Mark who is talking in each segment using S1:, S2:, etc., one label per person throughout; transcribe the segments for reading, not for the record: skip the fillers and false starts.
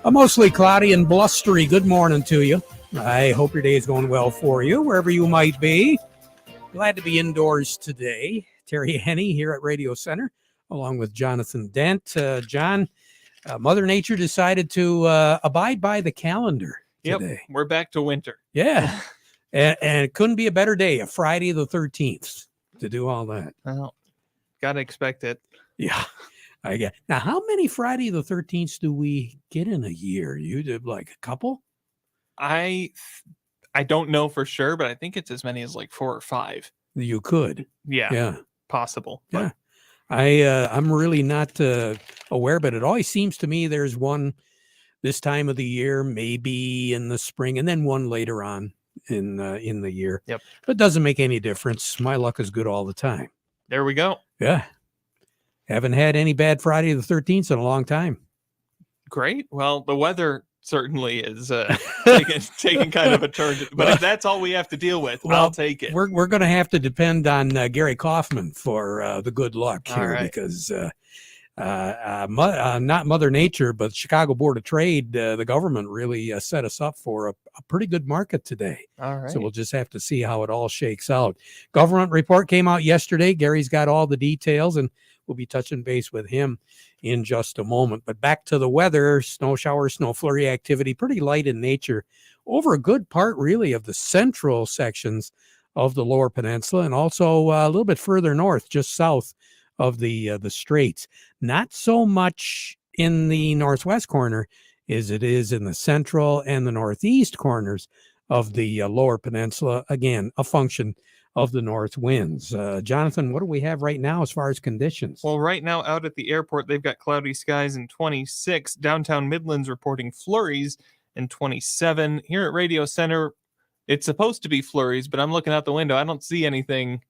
S1: A mostly cloudy and blustery good morning to you. I hope your day is going well for you, wherever you might be. Glad to be indoors today. Terry Henne here at Radio Center, along with Jonathan Dent. John, Mother Nature decided to abide by the calendar today.
S2: Yep, we're back to winter.
S1: Yeah, and it couldn't be a better day, a Friday the 13th, to do all that.
S2: Well, gotta expect it.
S1: Yeah. I get. Now, how many Friday the 13th do we get in a year? You did like a couple?
S2: I don't know for sure, but I think it's as many as like 4 or 5.
S1: You could.
S2: Yeah. Possible.
S1: Yeah. I'm really not aware, but it always seems to me there's one this time of the year, maybe in the spring, and then one later on in the year.
S2: Yep.
S1: But it doesn't make any difference. My luck is good all the time.
S2: There we go.
S1: Yeah. Haven't had any bad Friday the 13th in a long time.
S2: Great. Well, the weather certainly is taking kind of a turn. But if that's all we have to deal with, I'll take it.
S1: We're going to have to depend on Gary Kaufman for the good luck here,
S2: right.
S1: Because not Mother Nature, but Chicago Board of Trade, the government really set us up for a pretty good market today.
S2: All right.
S1: So we'll just have to see how it all shakes out. Government report came out yesterday. Gary's got all the details, and we'll be touching base with him in just a moment. But back to the weather, snow shower, snow flurry activity, pretty light in nature over a good part, really, of the central sections of the Lower Peninsula, and also a little bit further north, just south of the Straits. Not so much in the northwest corner as it is in the central and the northeast corners of the Lower Peninsula. Again, a function of the north winds. Jonathan, what do we have right now as far as conditions?
S2: Well, right now out at the airport, they've got cloudy skies and 26. Downtown Midlands reporting flurries and 27. Here at Radio Center, it's supposed to be flurries, but I'm looking out the window. I don't see anything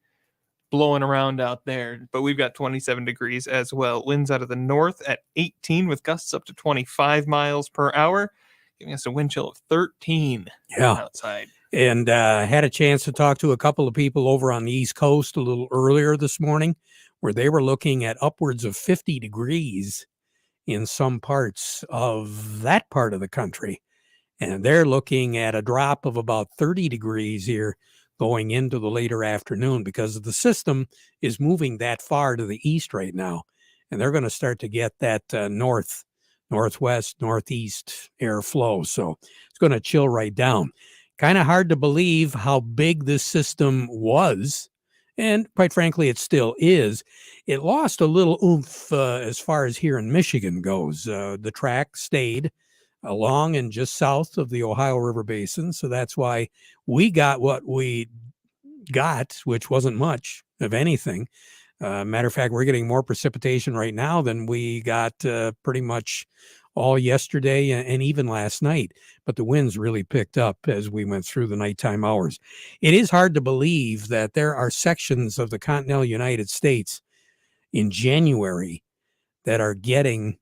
S2: blowing around out there, but we've got 27 degrees as well. Winds out of the north at 18 with gusts up to 25 miles per hour, giving us a wind chill of 13 outside.
S1: And had a chance to talk to a couple of people over on the East Coast a little earlier this morning, where they were looking at upwards of 50 degrees in some parts of that part of the country. And they're looking at a drop of about 30 degrees here going into the later afternoon, because the system is moving that far to the east right now. And they're going to start to get that northwest, northeast airflow. So it's going to chill right down. Kind of hard to believe how big this system was, and quite frankly, it still is. It lost a little oomph as far as here in Michigan goes. The track stayed along and just south of the Ohio River Basin, so that's why we got what we got, which wasn't much of anything. Matter of fact, we're getting more precipitation right now than we got pretty much all yesterday and even last night, but the winds really picked up as we went through the nighttime hours. It is hard to believe that there are sections of the continental United States in January that are getting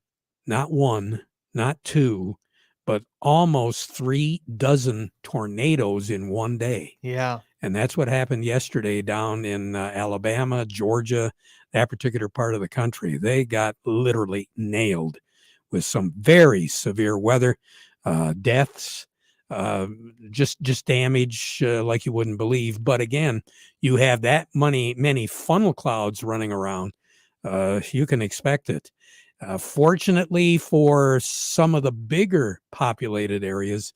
S1: not one, not two, but almost 36 tornadoes in one day.
S2: Yeah.
S1: And that's what happened yesterday down in Alabama, Georgia, that particular part of the country. They got literally nailed with some very severe weather, deaths, just damage like you wouldn't believe. But again, you have that many funnel clouds running around. You can expect it. Fortunately for some of the bigger populated areas,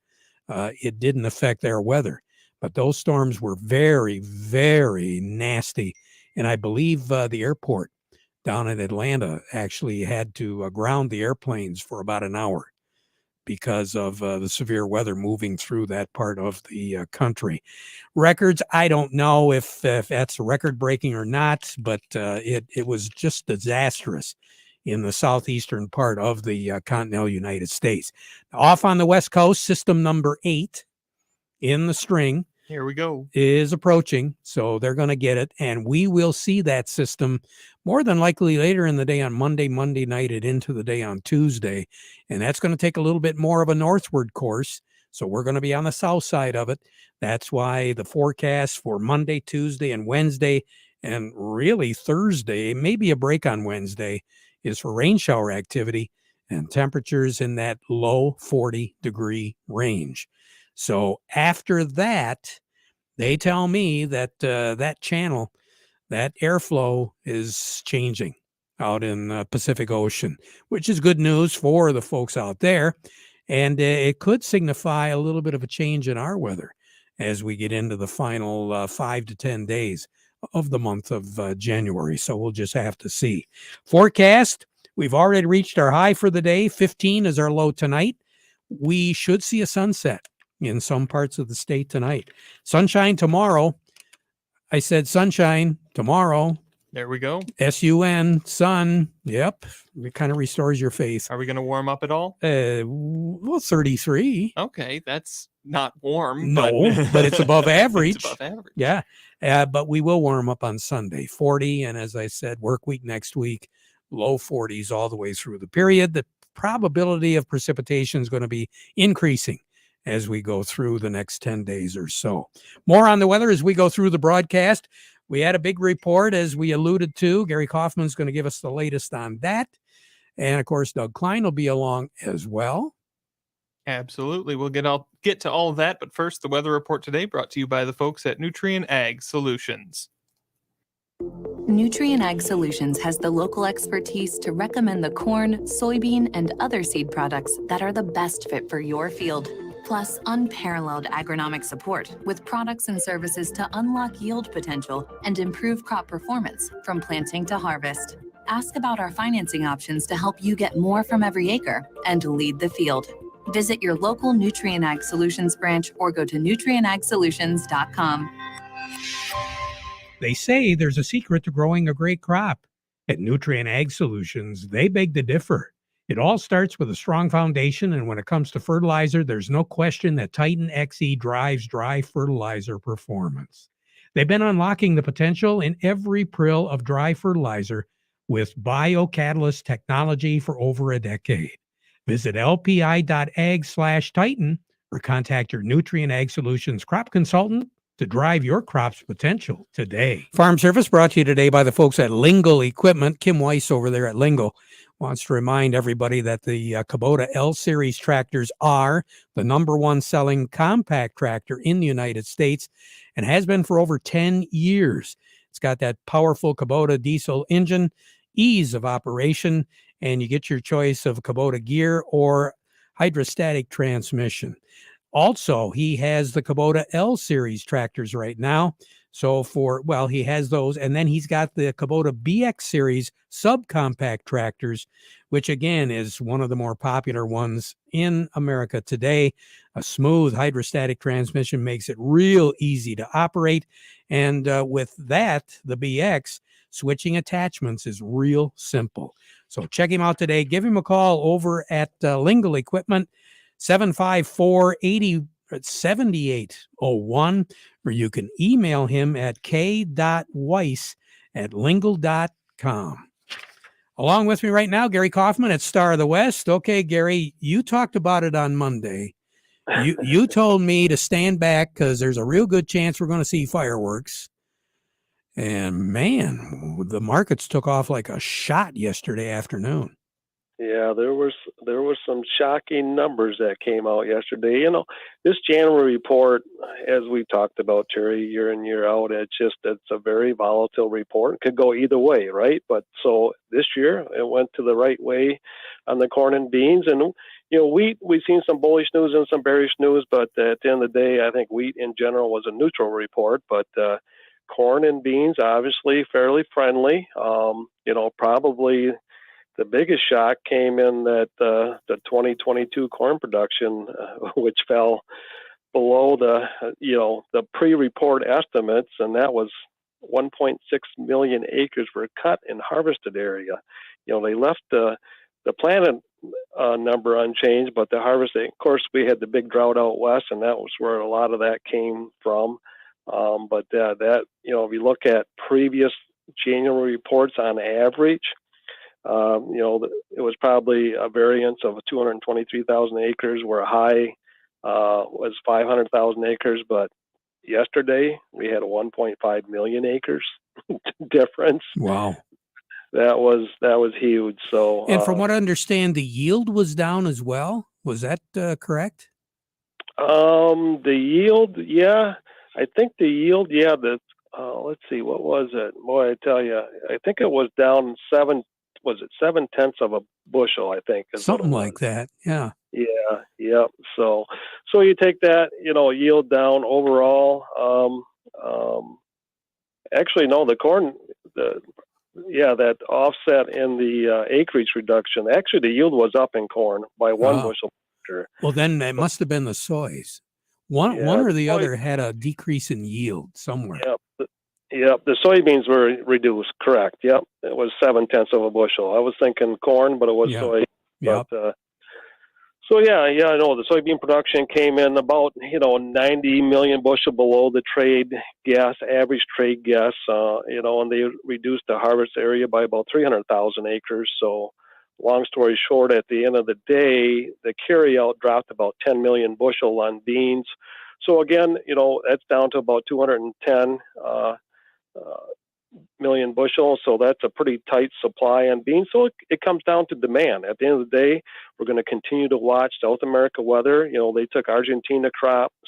S1: it didn't affect their weather. But those storms were very, very nasty. And I believe the airport down in Atlanta actually had to ground the airplanes for about an hour because of the severe weather moving through that part of the country. Records, I don't know if that's record breaking or not, but it was just disastrous in the southeastern part of the continental United States. Off on the West Coast, system number 8 in the string.
S2: Here we go.
S1: Is approaching, so they're going to get it, and we will see that system more than likely later in the day on Monday night and into the day on Tuesday, and that's going to take a little bit more of a northward course, so we're going to be on the south side of it. That's why the forecast for Monday, Tuesday, and Wednesday, and really Thursday, maybe a break on Wednesday, is for rain shower activity and temperatures in that low 40-degree range. So after that, they tell me that that channel, that airflow is changing out in the Pacific Ocean, which is good news for the folks out there. And it could signify a little bit of a change in our weather as we get into the final 5 to 10 days of the month of January. So we'll just have to see. Forecast, we've already reached our high for the day. 15 is our low tonight. We should see a sunset in some parts of the state tonight. Sunshine tomorrow. I said sunshine tomorrow.
S2: There we go.
S1: S-U-N, sun. Yep. It kind of restores your faith.
S2: Are we going to warm up at all?
S1: Well, 33.
S2: Okay, that's not warm.
S1: No, but it's above average.
S2: It's above average.
S1: Yeah. But we will warm up on Sunday. 40. And as I said, work week next week, low 40s all the way through the period. The probability of precipitation is going to be increasing as we go through the next 10 days or so. More on the weather as we go through the broadcast. We had a big report, as we alluded to. Gary Kaufman's going to give us the latest on that. And, of course, Doug Klein will be along as well.
S2: Absolutely. We'll get to all of that. But first, the weather report today brought to you by the folks at Nutrien Ag Solutions.
S3: Nutrien Ag Solutions has the local expertise to recommend the corn, soybean, and other seed products that are the best fit for your field. Plus, unparalleled agronomic support with products and services to unlock yield potential and improve crop performance from planting to harvest. Ask about our financing options to help you get more from every acre and lead the field. Visit your local Nutrien Ag Solutions branch or go to nutrienagsolutions.com.
S1: They say there's a secret to growing a great crop. At Nutrien Ag Solutions, they beg to differ. It all starts with a strong foundation, and when it comes to fertilizer, there's no question that Titan XE drives dry fertilizer performance. They've been unlocking the potential in every prill of dry fertilizer with biocatalyst technology for over a decade. Visit lpi.ag/Titan or contact your Nutrien Ag Solutions crop consultant to drive your crop's potential today. Farm Service brought to you today by the folks at Lingle Equipment. Kim Weiss over there at Lingle wants to remind everybody that the Kubota L-Series tractors are the #1 selling compact tractor in the United States and has been for over 10 years. It's got that powerful Kubota diesel engine, ease of operation, and you get your choice of Kubota gear or hydrostatic transmission. Also, he has the Kubota L-Series tractors right now. So he has those. And then he's got the Kubota BX Series subcompact tractors, which again is one of the more popular ones in America today. A smooth hydrostatic transmission makes it real easy to operate. And with that, the BX, switching attachments is real simple. So check him out today. Give him a call over at Lingle Equipment, 754-7801, or you can email him at k.weiss@lingle.com. Along with me right now, Gary Kaufman at Star of the West. Okay, Gary, you talked about it on Monday. You told me to stand back because there's a real good chance we're going to see fireworks. And man, the markets took off like a shot yesterday afternoon.
S4: Yeah, there was some shocking numbers that came out yesterday. You know, this January report, as we talked about, Terry, year in, year out, it's a very volatile report. It could go either way, right? But so this year it went to the right way on the corn and beans. And, you know, wheat, we've seen some bullish news and some bearish news, but at the end of the day, I think wheat in general was a neutral report. But corn and beans, obviously fairly friendly. You know, probably the biggest shock came in that the 2022 corn production, which fell below the pre-report estimates, and that was 1.6 million acres were cut in harvested area. You know, they left the planted number unchanged, but the harvesting, of course, we had the big drought out west, and that was where a lot of that came from. But that, you know, if you look at previous January reports on average, you know, it was probably a variance of 223,000 acres, where a high was 500,000 acres. But yesterday we had a 1.5 million acres difference.
S1: Wow.
S4: that was huge. So,
S1: And from what I understand, the yield was down as well. Was that correct?
S4: the yield, yeah, I think the yield, yeah. Let's see, what was it? Boy, I tell you, I think it was down seven. Was it 7/10 of a bushel? I think is what it
S1: Something
S4: was.
S1: like that. Yeah.
S4: Yeah, yeah. So you take that, yield down overall. Actually, no, the corn, that offset in the acreage reduction. Actually, the yield was up in corn by one
S1: Oh.
S4: bushel per acre.
S1: Well, then it must have been the soys. One
S4: Yeah,
S1: or the
S4: soy,
S1: other had a decrease in yield somewhere.
S4: yep, yep. The soybeans were reduced. Correct. Yep, it was 7/10 of a bushel. I was thinking corn, but it was
S1: Yeah.
S4: soy.
S1: Yep.
S4: But so yeah, I know the soybean production came in about 90 million bushel below the average trade guess, and they reduced the harvest area by about 300,000 acres. So, long story short, at the end of the day, the carryout dropped about 10 million bushel on beans. So again, that's down to about 210 million bushels. So that's a pretty tight supply on beans. So it comes down to demand. At the end of the day, we're going to continue to watch South America weather. They took Argentina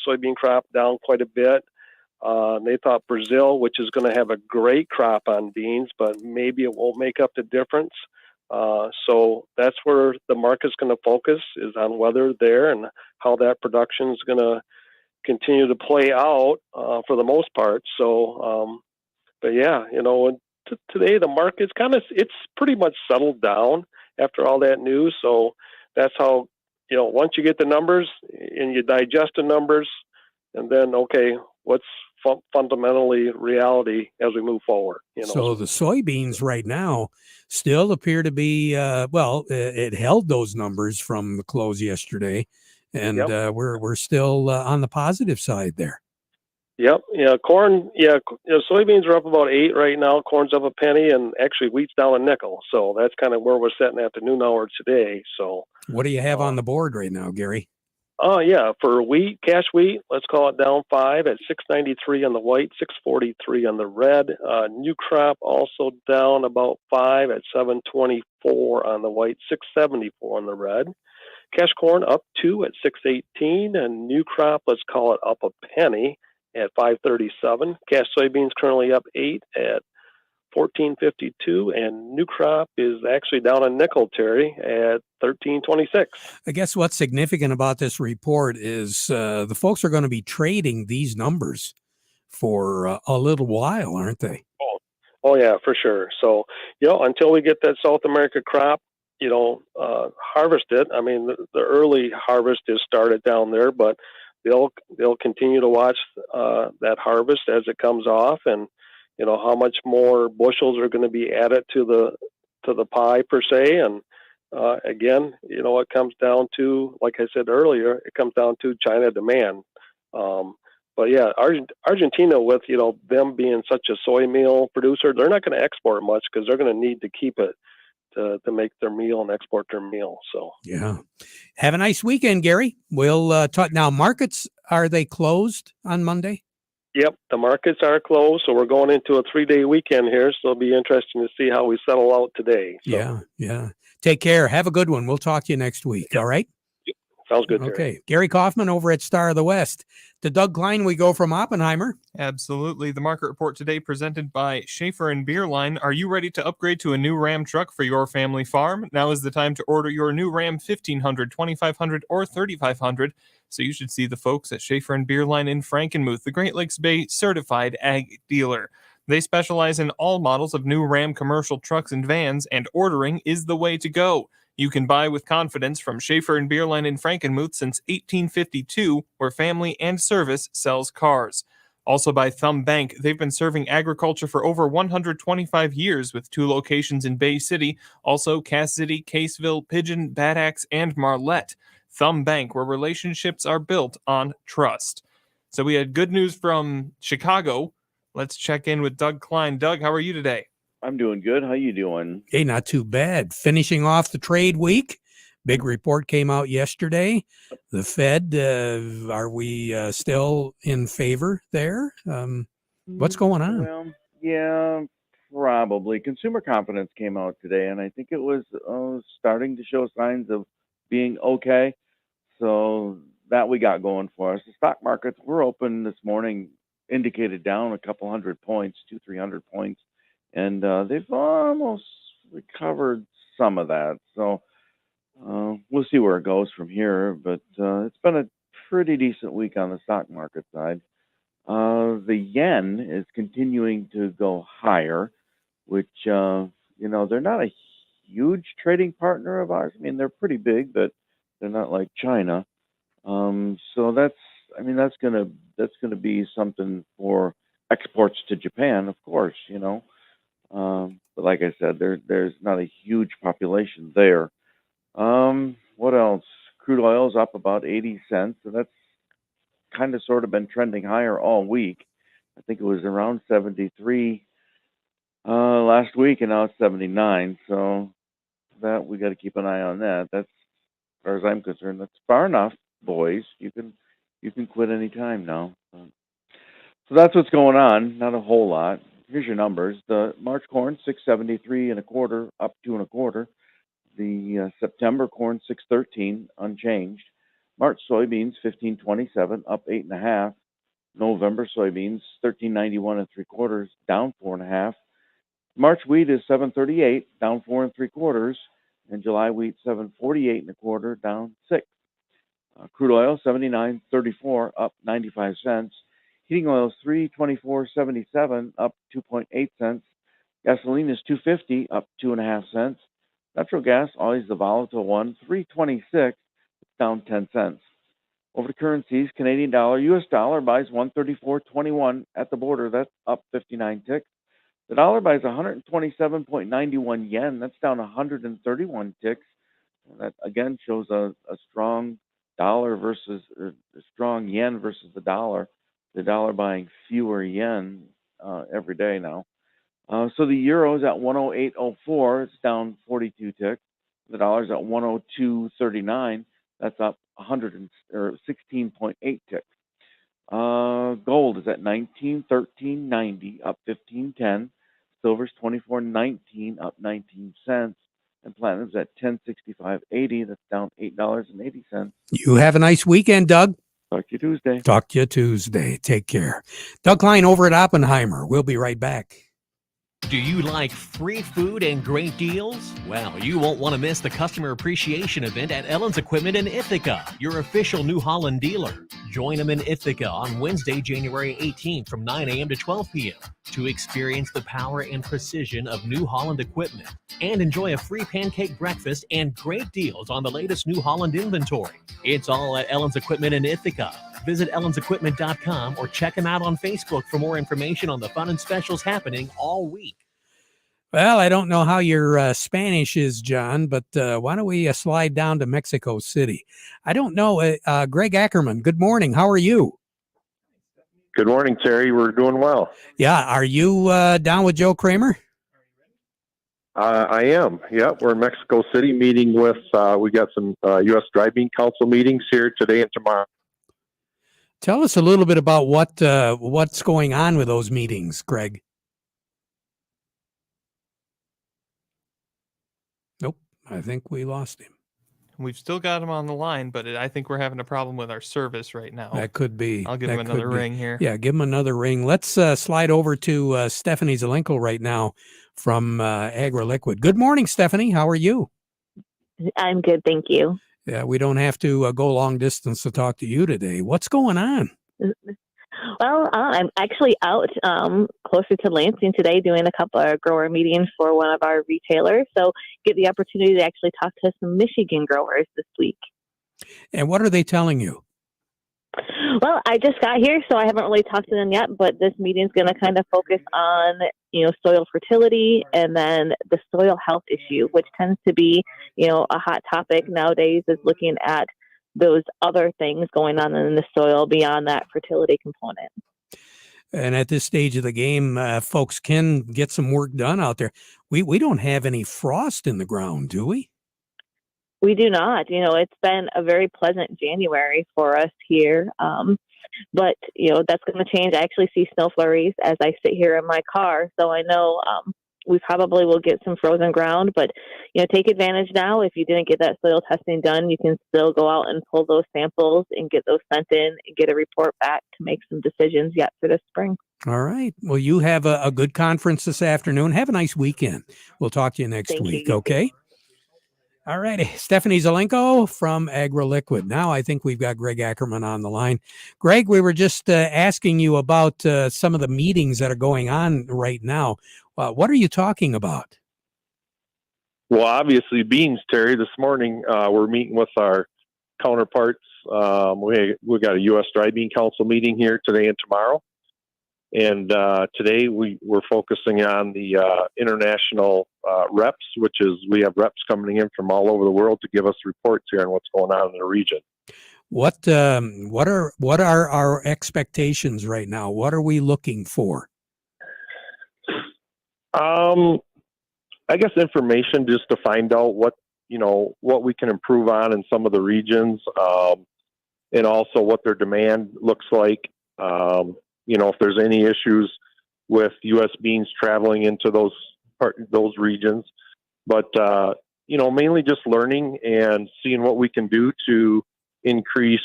S4: soybean crop down quite a bit. They thought Brazil, which is going to have a great crop on beans, but maybe it won't make up the difference. So that's where the market's going to focus, is on weather there and how that production is going to continue to play out for the most part. So, but yeah, today the market's it's pretty much settled down after all that news. So that's how, once you get the numbers and you digest the numbers, and then, okay, what's fundamentally reality as we move forward?
S1: So the soybeans right now still appear to be, it held those numbers from the close yesterday, and
S4: Yep.
S1: we're still on the positive side there.
S4: Yep. Yeah. Corn. Yeah. Soybeans are up about 8 right now. Corn's up a penny, and actually wheat's down a nickel. So that's kind of where we're sitting at the noon hour today. So
S1: what do you have on the board right now, Gary?
S4: Oh yeah, for wheat, cash wheat, let's call it down 5 at 693 on the white, 643 on the red. New crop also down about 5 at 724 on the white, 674 on the red. Cash corn up 2 at 618, and new crop, let's call it up a penny at 537. Cash soybeans currently up 8 at 1452, and new crop is actually down a nickel, Terry, at 1326.
S1: I guess what's significant about this report is the folks are going to be trading these numbers for a little while, aren't they?
S4: Oh yeah, for sure. So, until we get that South America crop, harvested. I mean, the early harvest is started down there, but they'll continue to watch that harvest as it comes off, and how much more bushels are going to be added to the pie per se. And again, it comes down to, like I said earlier, it comes down to China demand. But yeah, Argentina, with them being such a soy meal producer, they're not going to export much because they're going to need to keep it to make their meal and export their meal. So
S1: yeah, have a nice weekend, Gary. We'll talk now. Markets, are they closed on Monday?
S4: Yep, the markets are closed, so we're going into a 3-day weekend here, so it'll be interesting to see how we settle out today. So.
S1: Yeah. Take care. Have a good one. We'll talk to you next week. All right?
S4: Sounds good,
S1: Okay.
S4: Terry.
S1: Gary Kaufman over at Star of the West. To Doug Klein, we go from Oppenheimer.
S2: Absolutely. The market report today presented by Schaefer and Beerline. Are you ready to upgrade to a new Ram truck for your family farm? Now is the time to order your new Ram 1500, 2500, or 3500. So you should see the folks at Schaefer and Beerline in Frankenmuth, the Great Lakes Bay certified ag dealer. They specialize in all models of new Ram commercial trucks and vans, and ordering is the way to go. You can buy with confidence from Schaefer and Beerline in Frankenmuth since 1852, where family and service sells cars. Also by Thumb Bank, they've been serving agriculture for over 125 years with 2 locations in Bay City, also Cass City, Caseville, Pigeon, Bad Axe, and Marlette. Thumb Bank, where relationships are built on trust. So we had good news from Chicago. Let's check in with Doug Klein. Doug, how are you today?
S5: I'm doing good. How you doing?
S1: Hey, not too bad. Finishing off the trade week. Big report came out yesterday. The Fed, are we still in favor there? What's going on?
S5: Well, yeah, probably. Consumer confidence came out today, and I think it was starting to show signs of being okay. So that we got going for us. The stock markets were open this morning, indicated down a couple hundred points, 300 points, and they've almost recovered some of that. So we'll see where it goes from here. But it's been a pretty decent week on the stock market side. The yen is continuing to go higher, which, they're not a huge trading partner of ours. I mean, they're pretty big, but they're not like China. So that's gonna be something for exports to Japan, of course, But like I said, there's not a huge population there. What else? Crude oil's up about 80 cents, and that's kind of sort of been trending higher all week. I think it was around 73 last week, and now it's 79. So that we got to keep an eye on that. That's, as far as I'm concerned, that's far enough, boys. You can quit any time now. So that's what's going on. Not a whole lot. Here's your numbers. The March corn 673 and a quarter, up 2 and a quarter. The September corn 613, unchanged. March soybeans 1527, up 8.5. November soybeans 1391 and 3/4, down 4.5. March wheat is 738, down 4 and 3/4, and July wheat 748 and a quarter, down 6. Crude oil 79.34, up 95 cents. Heating oil is 324.77, up 2.8 cents. Gasoline is 250, up 2.5 cents. Natural gas, always the volatile one, 326, down 10 cents. Over to currencies, Canadian dollar, U.S. dollar buys 134.21 at the border. That's up 59 ticks. The dollar buys 127.91 yen. That's down 131 ticks. And that again shows a strong dollar versus a strong yen versus the dollar. The dollar buying fewer yen every day now. So the euro is at 108.04. It's down 42 ticks. The dollar's at 102.39. That's up 16.8 ticks. Gold is at 1913.90, up 15.10. Silver's 24.19, up 19 cents. And platinum's at 1065.80. That's down $8.80.
S1: You have a nice weekend, Doug.
S5: Talk to you Tuesday.
S1: Talk to you Tuesday. Take care. Doug Klein over at Oppenheimer. We'll be right back.
S6: Do you like free food and great deals? Well, you won't want to miss the Customer Appreciation Event at Ellen's Equipment in Ithaca, your official New Holland dealer. Join them in Ithaca on Wednesday, January 18th from 9 a.m. to 12 p.m. to experience the power and precision of New Holland equipment and enjoy a free pancake breakfast and great deals on the latest New Holland inventory. It's all at Ellen's Equipment in Ithaca. Visit ellensequipment.com or check them out on Facebook for more information on the fun and specials happening all week.
S1: Well, I don't know how your Spanish is, John, but why don't we slide down to Mexico City? I don't know. Greg Ackerman, good morning. How are you?
S7: Good morning, Terry. We're doing well.
S1: Yeah. Are you down with Joe Kramer?
S7: I am. Yeah, we're in Mexico City meeting with, we got some U.S. Driving Council meetings here today and tomorrow.
S1: Tell us a little bit about what's going on with those meetings, Greg. Nope, I think we lost him.
S2: We've still got him on the line, but I think we're having a problem with our service right now.
S1: That could be.
S2: I'll give him another ring here.
S1: Yeah, give him another ring. Let's slide over to Stephanie Zelenko right now from AgriLiquid. Good morning, Stephanie. How are you?
S8: I'm good, thank you.
S1: Yeah, we don't have to go long distance to talk to you today. What's going on?
S8: Well, I'm actually out closer to Lansing today doing a couple of grower meetings for one of our retailers. So get the opportunity to actually talk to some Michigan growers this week.
S1: And what are they telling you?
S8: Well, I just got here, so I haven't really talked to them yet, but this meeting is going to kind of focus on, soil fertility and then the soil health issue, which tends to be, a hot topic nowadays, is looking at those other things going on in the soil beyond that fertility component.
S1: And at this stage of the game, folks can get some work done out there. We don't have any frost in the ground, do we?
S8: We do not. It's been a very pleasant January for us here. But, that's going to change. I actually see snow flurries as I sit here in my car. So I know we probably will get some frozen ground, but, take advantage now. If you didn't get that soil testing done, you can still go out and pull those samples and get those sent in and get a report back to make some decisions yet for this spring.
S1: All right. Well, you have a good conference this afternoon. Have a nice weekend. We'll talk to you next
S8: Thank you.
S1: week.
S8: You too.
S1: Okay. All righty. Stephanie Zelenko from AgriLiquid. Now I think we've got Greg Ackerman on the line. Greg, we were just asking you about some of the meetings that are going on right now. What are you talking about?
S7: Well, obviously beans, Terry. This morning we're meeting with our counterparts. We got a U.S. Dry Bean Council meeting here today and tomorrow. And today we're focusing on the international reps, which is we have reps coming in from all over the world to give us reports here on what's going on in the region.
S1: What are our expectations right now? What are we looking for?
S7: I guess information just to find out what we can improve on in some of the regions, and also what their demand looks like. If there's any issues with U.S. beans traveling into those regions, but mainly just learning and seeing what we can do to increase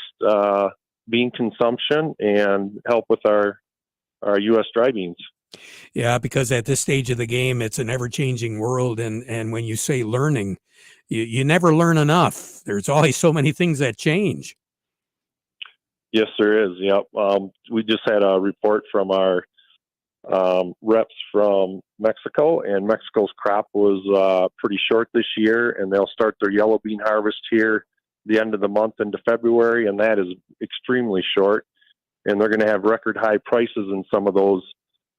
S7: bean consumption and help with our U.S. dry beans.
S1: Yeah, because at this stage of the game, it's an ever-changing world, and when you say learning, you never learn enough. There's always so many things that change.
S7: Yes, there is. Yep. We just had a report from our reps from Mexico, and Mexico's crop was pretty short this year, and they'll start their yellow bean harvest here the end of the month into February, and that is extremely short. And they're going to have record high prices in some of those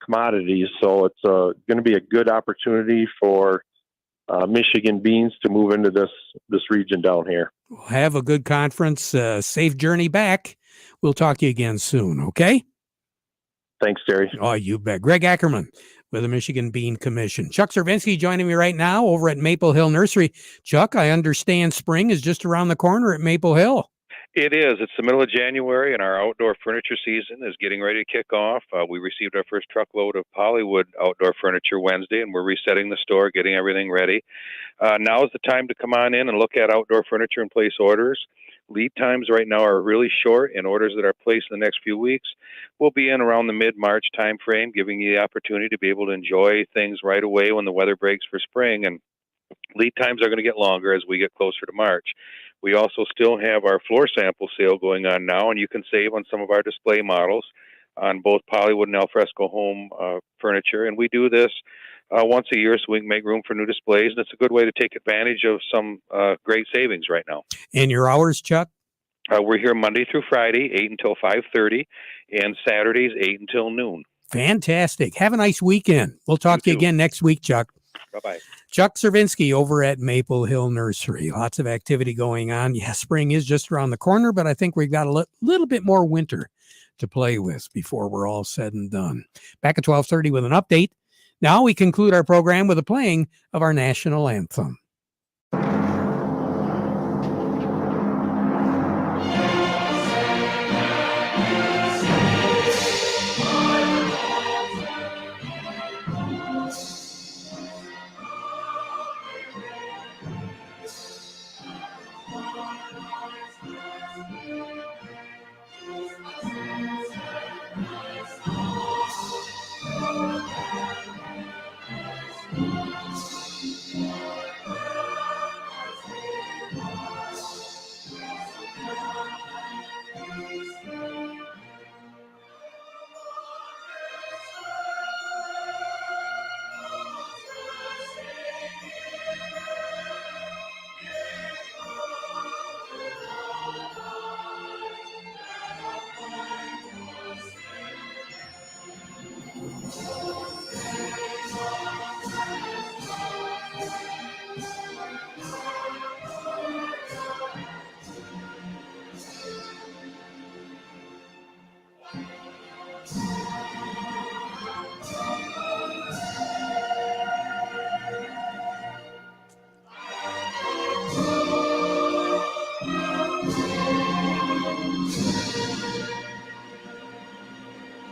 S7: commodities. So it's going to be a good opportunity for Michigan beans to move into this region down here.
S1: Have a good conference. Safe journey back. We'll talk to you again soon, okay?
S7: Thanks, Terry.
S1: Oh, you bet. Greg Ackerman with the Michigan Bean Commission. Chuck Cervinsky joining me right now over at Maple Hill Nursery. Chuck, I understand spring is just around the corner at Maple Hill.
S9: It is. It's the middle of January, and our outdoor furniture season is getting ready to kick off. We received our first truckload of Hollywood outdoor furniture Wednesday, and we're resetting the store, getting everything ready. Now is the time to come on in and look at outdoor furniture and place orders. Lead times right now are really short, and orders that are placed in the next few weeks will be in around the mid-March time frame, giving you the opportunity to be able to enjoy things right away when the weather breaks for spring. And lead times are going to get longer as we get closer to March. We also still have our floor sample sale going on now, and you can save on some of our display models on both Pollywood and Alfresco home furniture. And we do this once a year so we can make room for new displays, and it's a good way to take advantage of some great savings right now.
S1: And your hours, Chuck?
S9: We're here Monday through Friday, 8 until 5:30, and Saturdays, 8 until noon.
S1: Fantastic. Have a nice weekend. We'll talk to you again next week, Chuck.
S9: Bye-bye.
S1: Chuck Cervinsky over at Maple Hill Nursery. Lots of activity going on. Yeah, spring is just around the corner, but I think we've got a little bit more winter to play with before we're all said and done. Back at 12:30 with an update. Now we conclude our program with a playing of our national anthem.